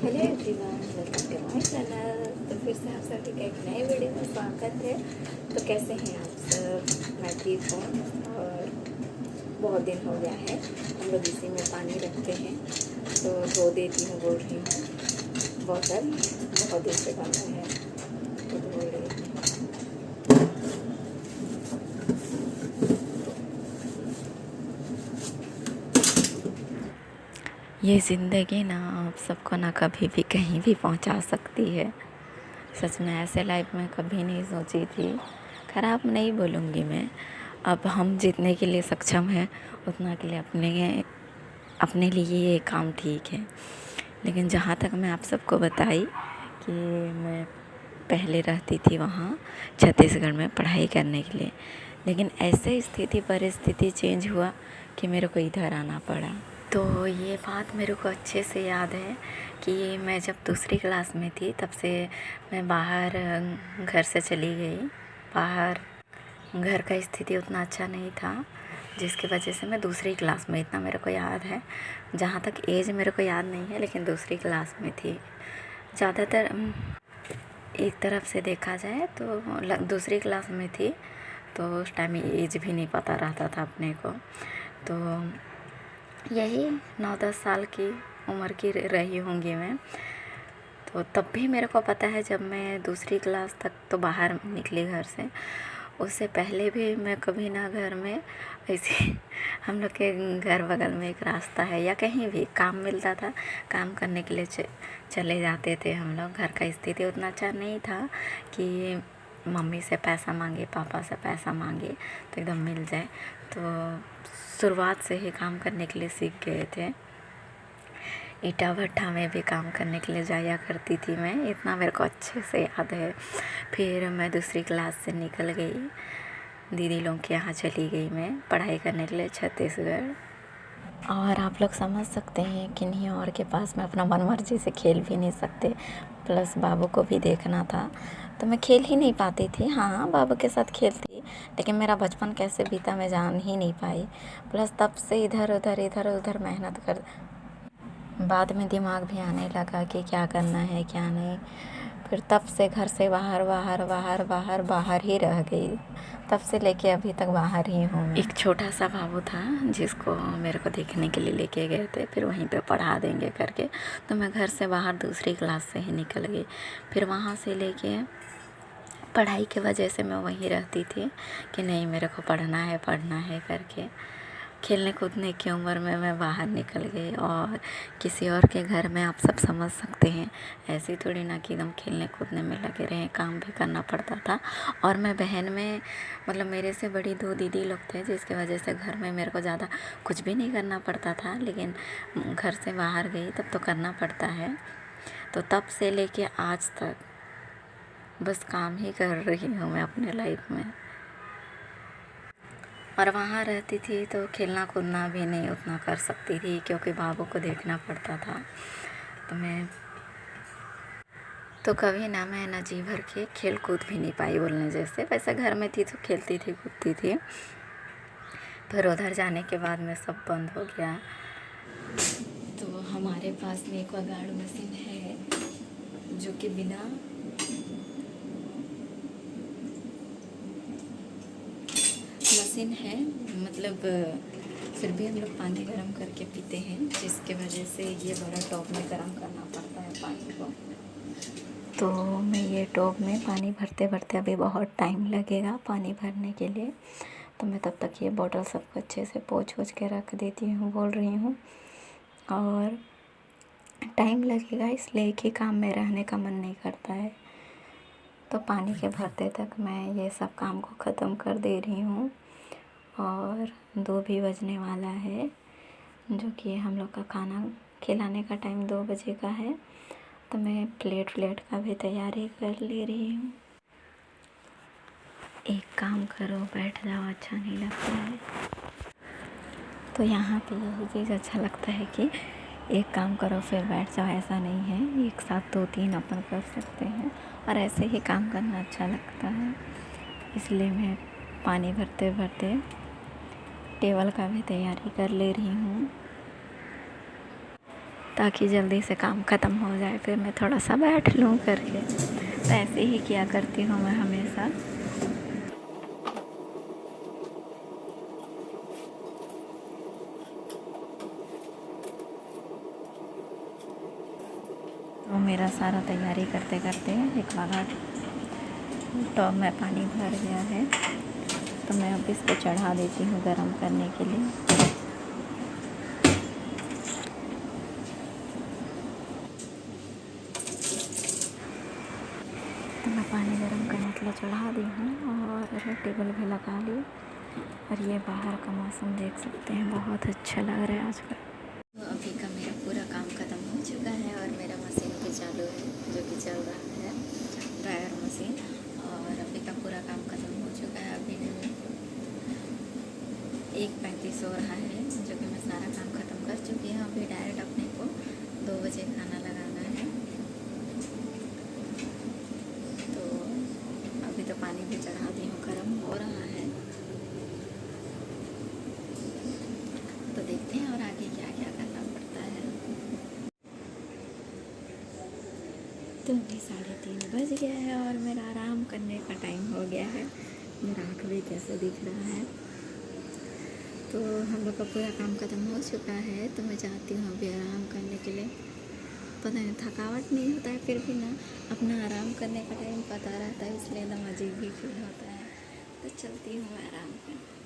Hello everyone, welcome to my channel. तो फिर से आप सभी का एक नए वीडियो में स्वागत है। तो कैसे हैं आप सब? मैं ठीक हूँ। और बहुत दिन हो गया है, हम लोग इसी में पानी रखते हैं तो धो देती हूँ, बोल रही हूँ। बॉटल बहुत दिन से बंद है तो धो रही हूँ। ये ज़िंदगी ना आप सबको ना कभी भी कहीं भी पहुंचा सकती है। सच में ऐसे लाइफ में कभी नहीं सोची थी। खराब नहीं बोलूँगी मैं। अब हम जितने के लिए सक्षम हैं उतना के लिए अपने लिए ये काम ठीक है। लेकिन जहाँ तक मैं आप सबको बताई कि मैं पहले रहती थी वहाँ छत्तीसगढ़ में पढ़ाई करने के लिए, लेकिन ऐसे स्थिति परिस्थिति चेंज हुआ कि मेरे को इधर आना पड़ा। तो ये बात मेरे को अच्छे से याद है कि मैं जब दूसरी क्लास में थी तब से मैं बाहर घर से चली गई। बाहर घर का स्थिति उतना अच्छा नहीं था, जिसकी वजह से मैं दूसरी क्लास में, इतना मेरे को याद है। जहाँ तक एज मेरे को याद नहीं है, लेकिन दूसरी क्लास में थी। ज़्यादातर एक तरफ से देखा जाए तो दूसरी क्लास में थी, तो उस टाइम एज भी नहीं पता रहता था अपने को। तो यही 9-10 साल की उम्र की रही होंगी मैं। तो तब भी मेरे को पता है, जब मैं दूसरी क्लास तक तो बाहर निकली घर से, उससे पहले भी मैं कभी ना घर में ऐसे हम लोग के घर बगल में एक रास्ता है या कहीं भी काम मिलता था, काम करने के लिए चले जाते थे हम लोग। घर का स्थिति उतना अच्छा नहीं था कि मम्मी से पैसा मांगे, पापा से पैसा मांगे तो एकदम मिल जाए। तो शुरुआत से ही काम करने के लिए सीख गए थे। ईटा भट्ठा में भी काम करने के लिए जाया करती थी मैं, इतना मेरे को अच्छे से याद है। फिर मैं दूसरी क्लास से निकल गई, दीदी लोग के यहाँ चली गई मैं पढ़ाई करने के लिए छत्तीसगढ़। और आप लोग समझ सकते हैं किन्हीं और के पास में अपना मनमर्जी से खेल भी नहीं सकते, प्लस बाबू को भी देखना था तो मैं खेल ही नहीं पाती थी। हाँ, बाबू के साथ खेलती, लेकिन मेरा बचपन कैसे बीता मैं जान ही नहीं पाई। प्लस तब से इधर उधर मेहनत कर, बाद में दिमाग भी आने लगा कि क्या करना है क्या नहीं। फिर तब से घर से बाहर ही रह गई। तब से लेके अभी तक बाहर ही हूँ मैं। एक छोटा सा बाबू था जिसको मेरे को देखने के लिए लेके गए थे, फिर वहीं पे पढ़ा देंगे करके, तो मैं घर से बाहर दूसरी क्लास से ही निकल गई। फिर वहाँ से लेके पढ़ाई की वजह से मैं वहीं रहती थी कि नहीं मेरे को पढ़ना है करके। खेलने कूदने की उम्र में मैं बाहर निकल गई और किसी और के घर में, आप सब समझ सकते हैं, ऐसे थोड़ी ना कि एकदम खेलने कूदने में लगे रहें, काम भी करना पड़ता था। और मैं बहन में, मतलब मेरे से बड़ी 2 दीदी लोग थे, जिसकी वजह से घर में मेरे को ज़्यादा कुछ भी नहीं करना पड़ता था। लेकिन घर से बाहर गई तब तो करना पड़ता है। तो तब से लेके आज तक बस काम ही कर रही हूँ मैं अपने लाइफ में। और वहाँ रहती थी तो खेलना कूदना भी नहीं उतना कर सकती थी, क्योंकि बाबू को देखना पड़ता था। तो कभी ना मैं ना जी भर के खेल कूद भी नहीं पाई बोलने जैसे। वैसे घर में थी तो खेलती थी कूदती थी, फिर उधर जाने के बाद में सब बंद हो गया। तो हमारे पास में एक्वागार्ड मशीन है, जो कि बिना मशीन है, मतलब फिर भी हम लोग पानी गर्म करके पीते हैं, जिसके वजह से ये बड़ा टॉप में गर्म करना पड़ता है पानी को। तो मैं ये टॉप में पानी भरते भरते अभी बहुत टाइम लगेगा पानी भरने के लिए, तो मैं तब तक ये बॉटल सबको अच्छे से पोंछ के रख देती हूँ बोल रही हूँ। और टाइम लगेगा इसलिए एक ही काम में रहने का मन नहीं करता है। तो पानी के भरते तक मैं ये सब काम को ख़त्म कर दे रही हूँ। और 2 भी बजने वाला है, जो कि हम लोग का खाना खिलाने का टाइम 2 बजे का है। तो मैं प्लेट का भी तैयारी कर ले रही हूँ। एक काम करो बैठ जाओ, अच्छा नहीं लगता है। तो यहाँ पे यही चीज़ अच्छा लगता है कि एक काम करो फिर बैठ जाओ, ऐसा नहीं है, एक साथ 2-3 अपन कर सकते हैं, और ऐसे ही काम करना अच्छा लगता है। इसलिए मैं पानी भरते भरते टेबल का भी तैयारी कर ले रही हूँ। ताकि जल्दी से काम ख़त्म हो जाए, फिर मैं थोड़ा सा बैठ लूँ करके। तो ऐसे ही किया करती हूँ मैं हमेशा। तो मेरा सारा तैयारी करते करते एक बार टब में पानी भर गया है, तो मैं अब इसको चढ़ा देती हूँ गरम करने के लिए। तो मैं पानी गरम करने के लिए चढ़ा दी हूँ और टेबल भी लगा ली। और ये बाहर का मौसम देख सकते हैं, बहुत अच्छा लग रहा है आजकल। तो अभी का मेरा पूरा काम ख़त्म हो चुका है और मेरा मशीन भी चालू है, जो कि चल रहा है, ड्रायर मशीन। और अभी का पूरा काम ख़त्म हो चुका है। अभी 1:35 हो रहा है, जो कि मैं सारा काम ख़त्म कर चुकी हूँ। अभी डायरेक्ट अपने को 2 बजे खाना लगाना है। तो अभी तो पानी भी चढ़ा दी हूँ, गर्म हो रहा है। तो देखते हैं और आगे क्या क्या करना पड़ता है। तो अभी 3:30 बज गया है और मेरा आराम करने का टाइम हो गया है। मेरा आँख भी कैसे दिख रहा है। तो हम लोग का पूरा काम ख़त्म हो चुका है, तो मैं चाहती हूँ अभी आराम करने के लिए। पता नहीं, थकावट नहीं होता है, फिर भी ना अपना आराम करने का टाइम पता रहता है, इसलिए एकदम अजीब भी फील होता है। तो चलती हूँ आराम करने।